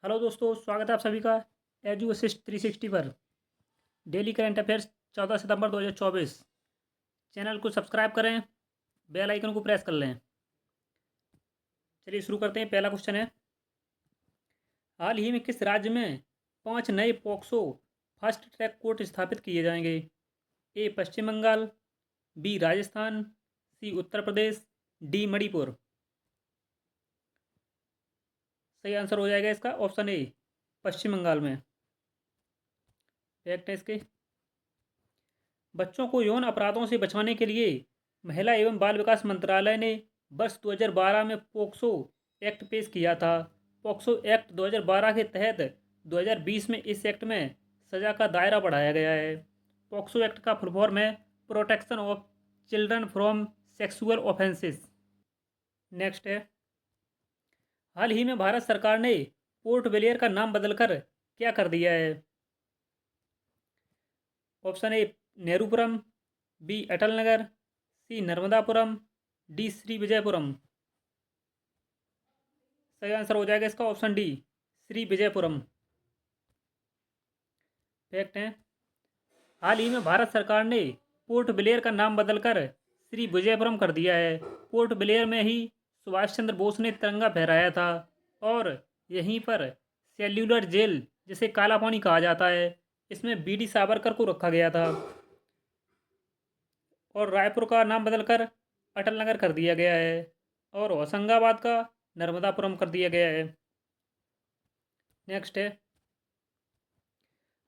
Hello दोस्तों, स्वागत है आप सभी का एजू असिस्ट 360 पर। डेली करंट अफेयर्स 14 सितंबर 2024। चैनल को सब्सक्राइब करें, बेल आइकन को प्रेस कर लें। चलिए शुरू करते हैं। पहला क्वेश्चन है, हाल ही में किस राज्य में 5 नए पॉक्सो फास्ट ट्रैक कोर्ट स्थापित किए जाएंगे? ए पश्चिम बंगाल, बी राजस्थान, सी उत्तर प्रदेश, डी मणिपुर। सही आंसर हो जाएगा इसका ऑप्शन ए, पश्चिम बंगाल में। फैक्ट है इसके, बच्चों को यौन अपराधों से बचाने के लिए महिला एवं बाल विकास मंत्रालय ने वर्ष 2012 में पोक्सो एक्ट पेश किया था। पोक्सो एक्ट 2012 के तहत 2020 में इस एक्ट में सजा का दायरा बढ़ाया गया है। पोक्सो एक्ट का फुल फॉर्म है protection of children from sexual offences. Next है, हाल ही में भारत सरकार ने पोर्ट ब्लेयर का नाम बदलकर क्या कर दिया है? Option A Nehrupuram, B Atal Nagar, C Narmadapuram, D Shri Vijayapuram. सही आंसर हो जाएगा इसका option D, Shri Vijayapuram. Fact है, हाल ही में भारत सरकार ने पोर्ट ब्लेयर का नाम बदलकर श्री विजयपुरम कर दिया है। पोर्ट ब्लेयर में ही सुभाष चंद्र बोस ने तिरंगा फहराया था और यहीं पर सेल्यूलर जेल, जिसे काला पानी कहा जाता है, इसमें बीडी सावरकर को रखा गया था और रायपुर का नाम बदलकर अटल नगर कर दिया गया है और होशंगाबाद का नर्मदापुरम कर दिया गया है। नेक्स्ट है,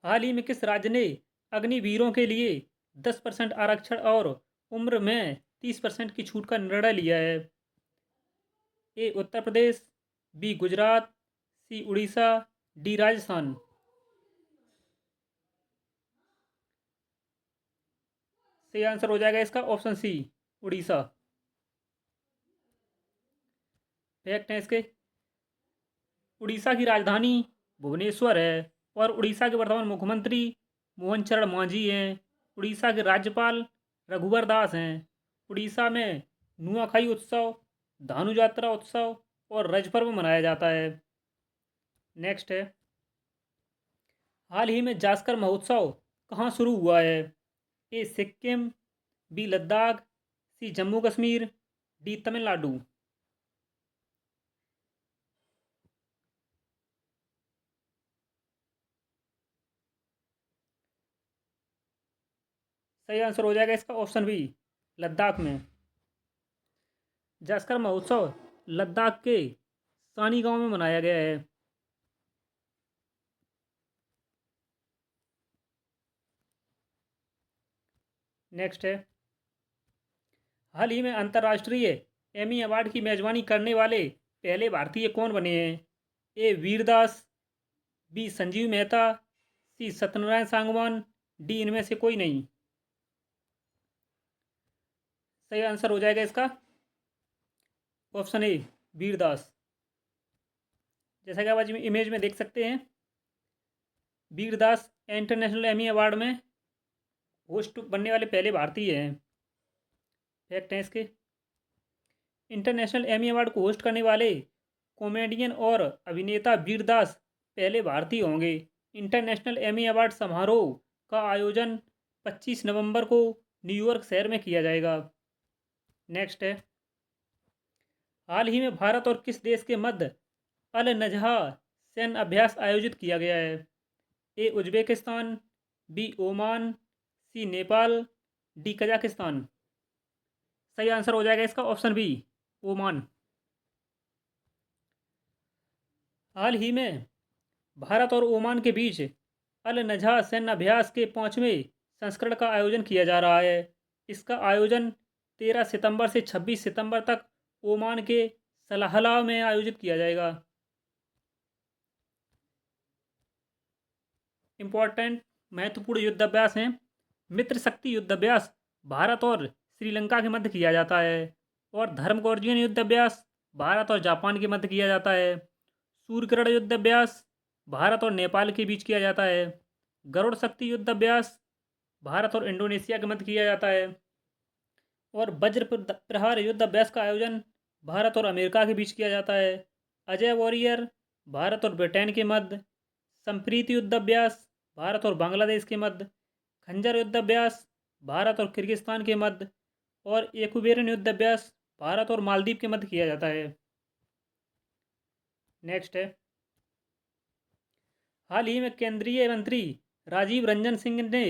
हाल ही में किस राज्य ने अग्निवीरों के लिए 10% आरक्षण और उम्र में 30% की छूट का निर्णय लिया है? ए उत्तर प्रदेश, बी गुजरात, सी उड़ीसा, डी राजस्थान। सही आंसर हो जाएगा इसका ऑप्शन सी, उड़ीसा। फैक्ट है इसके, उड़ीसा की राजधानी भुवनेश्वर है और उड़ीसा के वर्तमान मुख्यमंत्री मोहन चरण मांझी हैं। उड़ीसा के राज्यपाल रघुवर दास हैं। उड़ीसा में नुआखाई उत्सव, धानु यात्रा उत्सव और रज पर्व मनाया जाता है। नेक्स्ट है, हाल ही में जास्कर महोत्सव कहाँ शुरू हुआ है? ए सिक्किम, बी लद्दाख, सी जम्मू कश्मीर, डी तमिलनाडु। सही आंसर हो जाएगा इसका ऑप्शन बी, लद्दाख में। जास्कर महोत्सव लद्दाख के सानी गांव में मनाया गया है। नेक्स्ट है, हाल ही में अंतर्राष्ट्रीय एमी अवार्ड की मेजबानी करने वाले पहले भारतीय कौन बने हैं? ए वीरदास, बी संजीव मेहता, सी सत्यनारायण सांगवान, डी इनमें से कोई नहीं। सही आंसर हो जाएगा इसका ऑप्शन ए, वीरदास। जैसा कि आप आज इमेज में देख सकते हैं, वीरदास इंटरनेशनल एमी अवार्ड में होस्ट बनने वाले पहले भारतीय हैं। फैक्ट है इसके, इंटरनेशनल एमी अवार्ड को होस्ट करने वाले कॉमेडियन और अभिनेता वीरदास पहले भारतीय होंगे। इंटरनेशनल एमी अवार्ड समारोह का आयोजन 25 नवंबर को न्यूयॉर्क शहर में किया जाएगा। नेक्स्ट है, हाल ही में भारत और किस देश के मध्य अल नजहा सैन्य अभ्यास आयोजित किया गया है? ए उज्बेकिस्तान, बी ओमान, सी नेपाल, डी कजाकिस्तान। सही आंसर हो जाएगा इसका ऑप्शन बी, ओमान। हाल ही में भारत और ओमान के बीच अल नजहा सैन्य अभ्यास के 5वें संस्करण का आयोजन किया जा रहा है। इसका आयोजन 13 सितंबर से 26 सितंबर तक ओमान के सलाहला में आयोजित किया जाएगा। इम्पोर्टेंट महत्वपूर्ण युद्धाभ्यास हैं। मित्र शक्ति युद्धाभ्यास भारत और श्रीलंका के मध्य किया जाता है और धर्मगोर्जियन युद्धाभ्यास भारत और जापान के मध्य किया जाता है। सूर्यकिरण युद्धाभ्यास भारत और नेपाल के बीच किया जाता है। गरुड़ शक्ति युद्धाभ्यास भारत और इंडोनेशिया के मध्य किया जाता है और वज्र प्रहार युद्धाभ्यास का आयोजन भारत और अमेरिका के बीच किया जाता है। अजय वॉरियर भारत और ब्रिटेन के मध्य, संप्रीति युद्ध अभ्यास भारत और बांग्लादेश के मध्य, खंजर युद्ध अभ्यास भारत और किर्गिस्तान के मध्य, और एक्वेरियन युद्ध अभ्यास भारत और मालदीव के मध्य किया जाता है। नेक्स्ट है, हाल ही में केंद्रीय मंत्री राजीव रंजन सिंह ने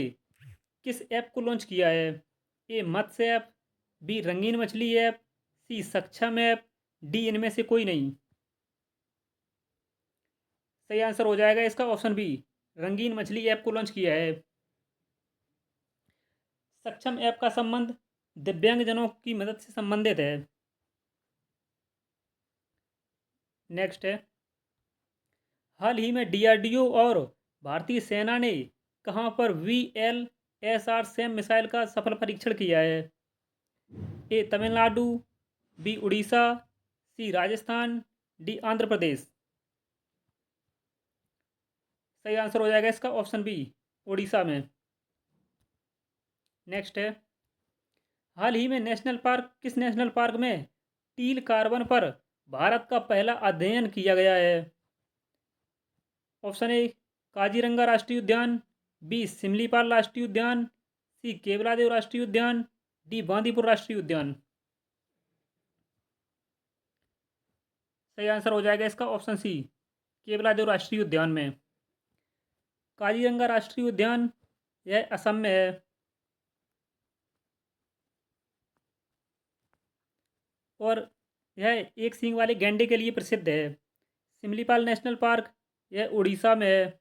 किस ऐप को लॉन्च किया है? ए मत्स्य ऐप, बी रंगीन मछली ऐप, सी सक्षम ऐप, डी इनमें से कोई नहीं। सही आंसर हो जाएगा इसका ऑप्शन बी, रंगीन मछली ऐप को लॉन्च किया है। सक्षम ऐप का संबंध दिव्यांगजनों की मदद से संबंधित है। नेक्स्ट है, हाल ही में डीआरडीओ और भारतीय सेना ने कहां पर VLSR सैम मिसाइल का सफल परीक्षण किया है? ए तमिलनाडु, बी उड़ीसा, सी राजस्थान, डी आंध्र प्रदेश। सही आंसर हो जाएगा इसका ऑप्शन बी, उड़ीसा में। नेक्स्ट है, हाल ही में किस नेशनल पार्क में टील कार्बन पर भारत का पहला अध्ययन किया गया है? ऑप्शन ए काजीरंगा राष्ट्रीय उद्यान, बी सिमलीपाल राष्ट्रीय उद्यान, सी केवलादेव राष्ट्रीय उद्यान, डी बांदीपुर राष्ट्रीय उद्यान। सही आंसर हो जाएगा इसका ऑप्शन सी, केवलादेव राष्ट्रीय उद्यान में। काजीरंगा राष्ट्रीय उद्यान यह असम में है। और यह एक सींग वाले गैंडे के लिए प्रसिद्ध है। सिमलीपाल नेशनल पार्क यह उड़ीसा में है।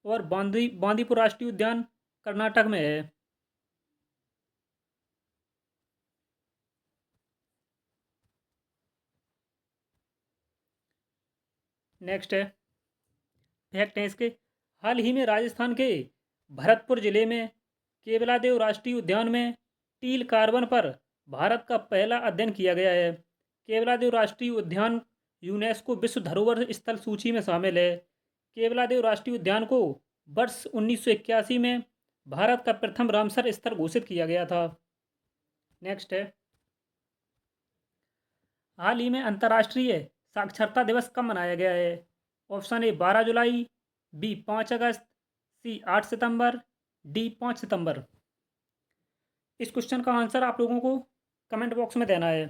और बांदीपुर राष्ट्रीय उद्यान कर्नाटक में है। नेक्स्ट है, फैक्ट है इसके, हाल ही में राजस्थान के भरतपुर जिले में केवलादेव राष्ट्रीय उद्यान में टील कार्बन पर भारत का पहला अध्ययन किया गया है। केवलादेव राष्ट्रीय उद्यान यूनेस्को विश्व धरोहर स्थल सूची में शामिल है। केवलादेव राष्ट्रीय उद्यान को वर्ष 1981 में भारत का प्रथम रामसर स्थल घोषित किया गया था। नेक्स्ट है, हाल ही में अंतर्राष्ट्रीय साक्षरता दिवस कब मनाया गया है? ऑप्शन ए 12 जुलाई, बी 5 अगस्त, सी 8 सितंबर, डी 5 सितंबर। इस क्वेश्चन का आंसर आप लोगों को कमेंट बॉक्स में देना है।